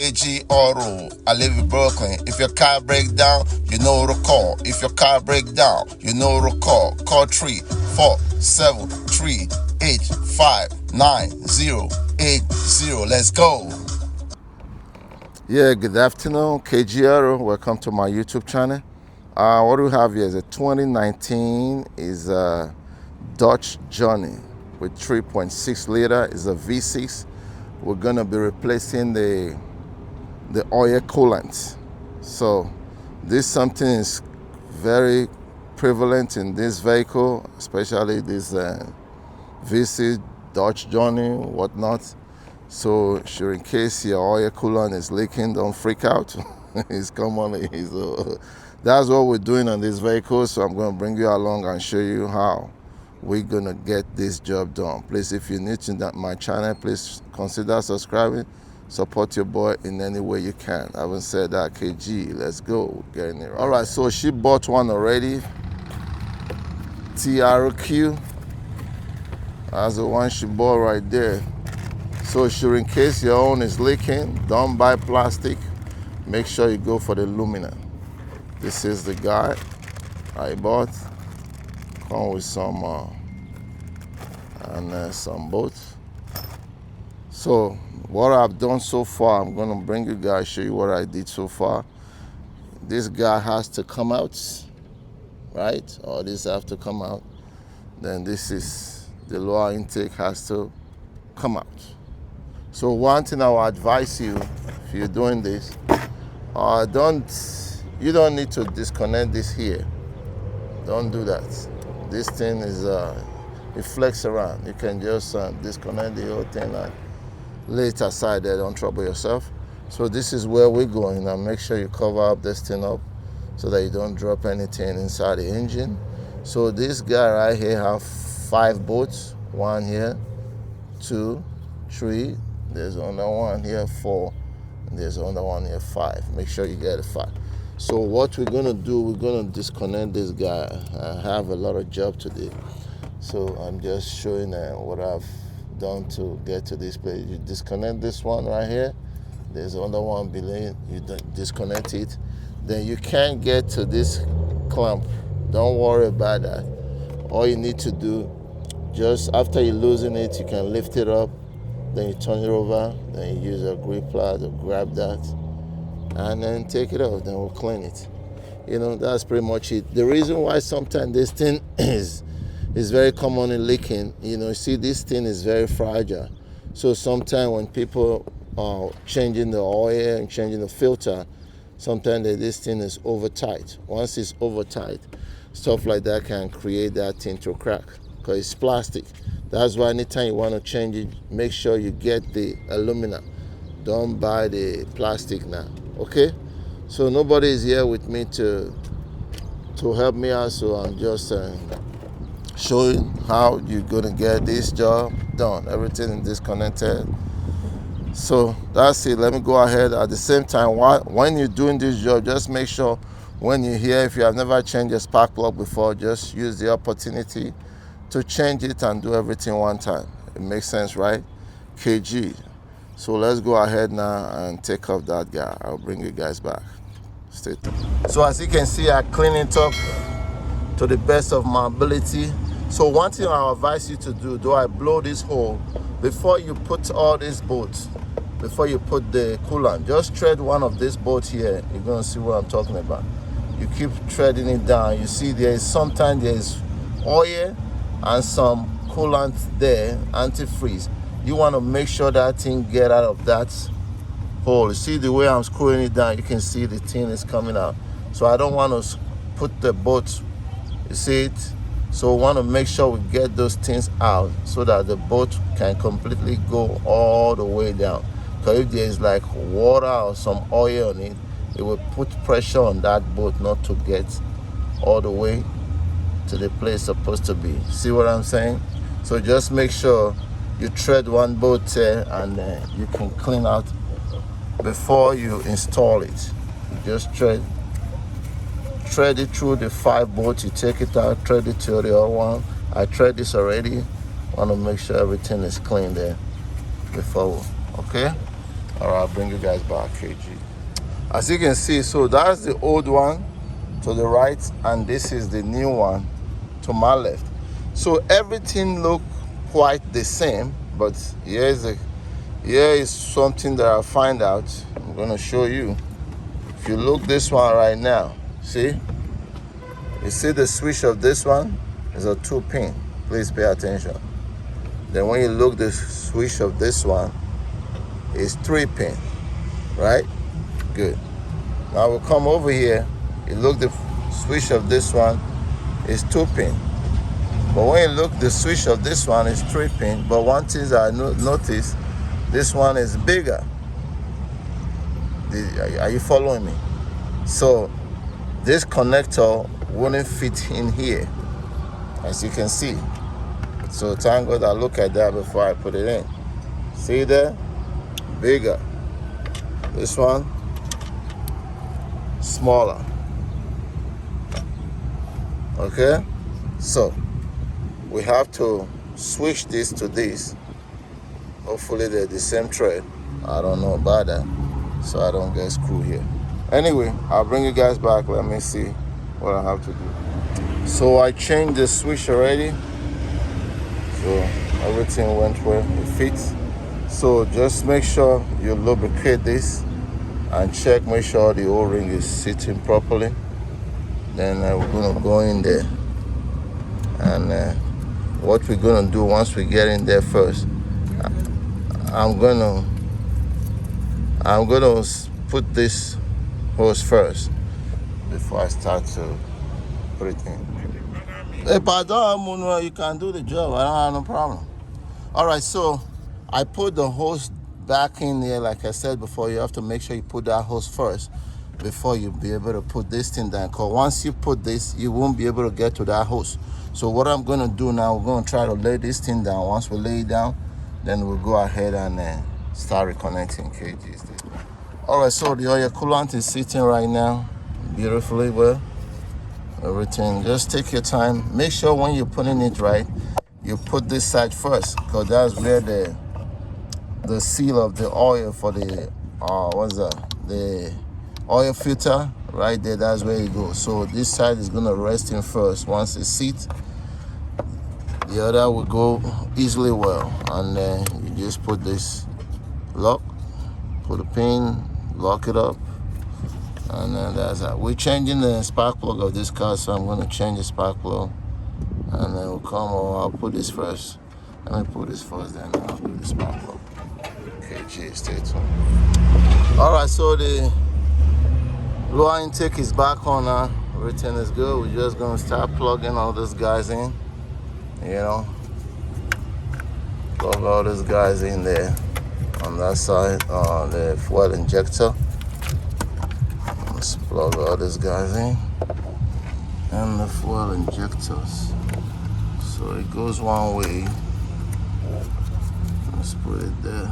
AG Auto, I live in Brooklyn. If your car break down, you know to call. If your car break down, you know to call. Call 347-385-9080. Let's go. Yeah, good afternoon, KG Auto. Welcome to my YouTube channel. What we have here is a 2019 is a Dodge Journey with 3.6 liter. Is a V6. We're gonna be replacing the oil coolant. So this something is very prevalent in this vehicle, especially this V6 Dodge Journey, whatnot. So sure, in case your oil coolant is leaking, don't freak out. It's common. That's what we're doing on this vehicle. So I'm going to bring you along and show you how we're going to get this job done. Please, if you're new to my channel, please consider subscribing. Support your boy in any way you can. I haven't said that, KG. Let's go. Getting it right. All right, so she bought one already. Cherokee. That's the one she bought right there. So sure, in case your own is leaking, don't buy plastic. Make sure you go for the aluminum. This is the guy I bought. Come with some some bolts. So what I've done so far, I'm gonna bring you guys, show you what I did so far. This guy has to come out, right? Or this have to come out. Then this is the lower intake has to come out. So one thing I will advise you, if you're doing this, you don't need to disconnect this here. Don't do that. This thing is, it flex around. You can just disconnect the whole thing and lay it aside there, don't trouble yourself. So this is where we're going. Now make sure you cover up this thing up so that you don't drop anything inside the engine. So this guy right here have 5 bolts. 1 here, 2, 3. There's another one here, 4. And there's another one here, 5. Make sure you get a 5. So what we're gonna do, we're gonna disconnect this guy. I have a lot of job to do. So I'm just showing what I've done to get to this place. You disconnect this one right here. There's another one below. You disconnect it. Then you can't get to this clamp. Don't worry about that. All you need to do, just after you loosen it, you can lift it up. Then you turn it over. Then you use a grip pad to grab that, and then take it off. Then we'll clean it. You know, that's pretty much it. The reason why sometimes this thing is very commonly leaking, you know, see this thing is very fragile. So sometimes when people are changing the oil and changing the filter, sometimes this thing is over tight. Once it's over tight, stuff like that can create that thing to crack because it's plastic. That's why anytime you want to change it, make sure you get the aluminum. Don't buy the plastic now, okay? So nobody is here with me to help me out, so I'm just showing how you're gonna get this job done. Everything is disconnected. So that's it. Let me go ahead. At the same time, when you're doing this job, just make sure when you're here, if you have never changed a spark plug before, just use the opportunity to change it and do everything one time. It makes sense, right? KG. So let's go ahead now and take off that guy. I'll bring you guys back. Stay tuned. So as you can see, I clean it up to the best of my ability. So one thing I'll advise you to do I blow this hole before you put all these bolts, before you put the coolant, just tread one of these bolts here. You're gonna see what I'm talking about. You keep treading it down. You see sometimes there's oil and some coolant there, antifreeze. You want to make sure that thing get out of that hole. You see the way I'm screwing it down, you can see the thing is coming out. So I don't want to put the bolt, you see it? So we want to make sure we get those things out so that the boat can completely go all the way down. Because if there's like water or some oil on it, it will put pressure on that boat not to get all the way to the place it's supposed to be. See what I'm saying? So just make sure you tread one bolt there and you can clean out before you install it. You just tread it through the 5 bolts. You take it out, tread it to the other one. I tread this already. Want to make sure everything is clean there before, okay? All right, I'll bring you guys back, KG. As you can see, so that's the old one to the right, and this is the new one to my left. So everything look quite the same, but here is something that I find out. I'm gonna show you. If you look this one right now, see? You see the switch of this one is a 2-pin. Please pay attention. Then when you look the switch of this one, it's 3-pin, right? Good. Now we'll come over here. You look the switch of this one is 2-pin. But when you look the switch of this one is 3-pin. But one thing that I noticed, this one is bigger. Are you following me? So this connector wouldn't fit in here, as you can see. So thank God I look at that before I put it in. See there? Bigger. This one, smaller. Okay? So we have to switch this to this. Hopefully they're the same thread. I don't know about that, so I don't get screwed here. Anyway, I'll bring you guys back. Let me see what I have to do. So I changed the switch already. So everything went where it fits. So just make sure you lubricate this and check, make sure the O-ring is sitting properly. Then we're gonna go in there. And what we're gonna do once we get in there first, I'm gonna put this hose first before I start to put it in. Hey, pardon, you can do the job. I don't have no problem. All right, so I put the hose back in there. Like I said before, you have to make sure you put that hose first before you be able to put this thing down. Because once you put this, you won't be able to get to that hose. So what I'm gonna do now, we're gonna try to lay this thing down. Once we lay it down, then we'll go ahead and start reconnecting KGs. All right, so the oil coolant is sitting right now beautifully well. Everything, just take your time. Make sure when you're putting it right, you put this side first, because that's where the seal of the oil for the the oil filter right there, that's where it goes. So this side is gonna rest in first. Once it sits, the other will go easily well. And then you just put this lock, put a pin, lock it up, and then that's that. We're changing the spark plug of this car, so I'm going to change the spark plug, and then we'll come over. I'll put this first. Let me put this first, then I'll do the spark plug. Okay, geez, stay tuned. All right, so the lower intake is back on now. Everything is good. We're just going to start plugging all these guys in. You know, plug all these guys in there on that side, the fuel injector. Let's plug all these guys in and the fuel injectors. So it goes one way. Let's put it there,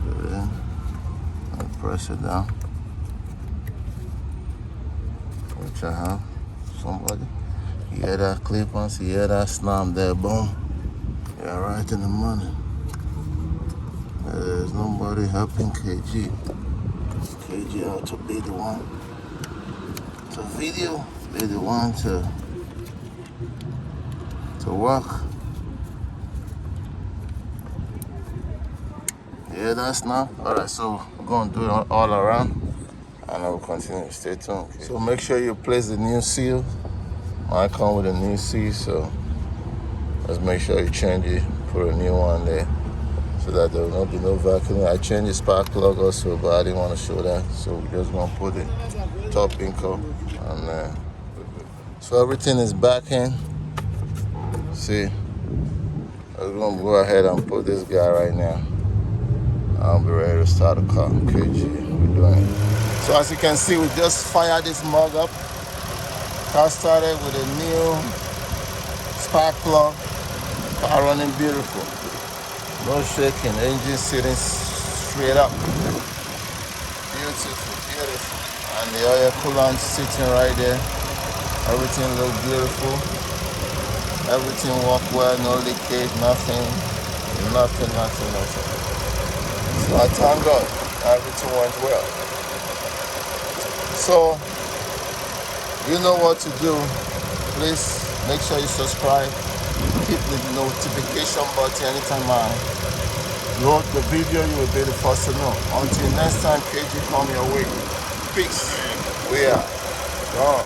put it in, and press it down. Which I have. Somebody, you hear that clip once, you hear that snap there, boom. You're right in the money. There's nobody helping KG. KG ought to be the one to video, be the one to work. Yeah, that's now. All right, so we're gonna do it all around, and I will continue. Stay tuned. Okay? So make sure you place the new seal. I come with a new seal, so let's make sure you change it, put a new one there, so that there will not be no vacuum. I changed the spark plug also, but I didn't want to show that, so we're just gonna put the top income, and so everything is back in. See, I'm gonna go ahead and put this guy right now. I'll be ready to start the car. KG, we're doing it. So as you can see, we just fired this mug up. Car started with a new spark plug. Car running beautiful. No shaking, engine sitting straight up. Beautiful, beautiful. And the oil coolant sitting right there. Everything looks beautiful. Everything worked well, no leakage, nothing. So I thank God everything went well. So you know what to do. Please make sure you subscribe. Hit the notification button anytime I load the video, you will be the first to know. Until next time, KG come your way. Peace. We are gone.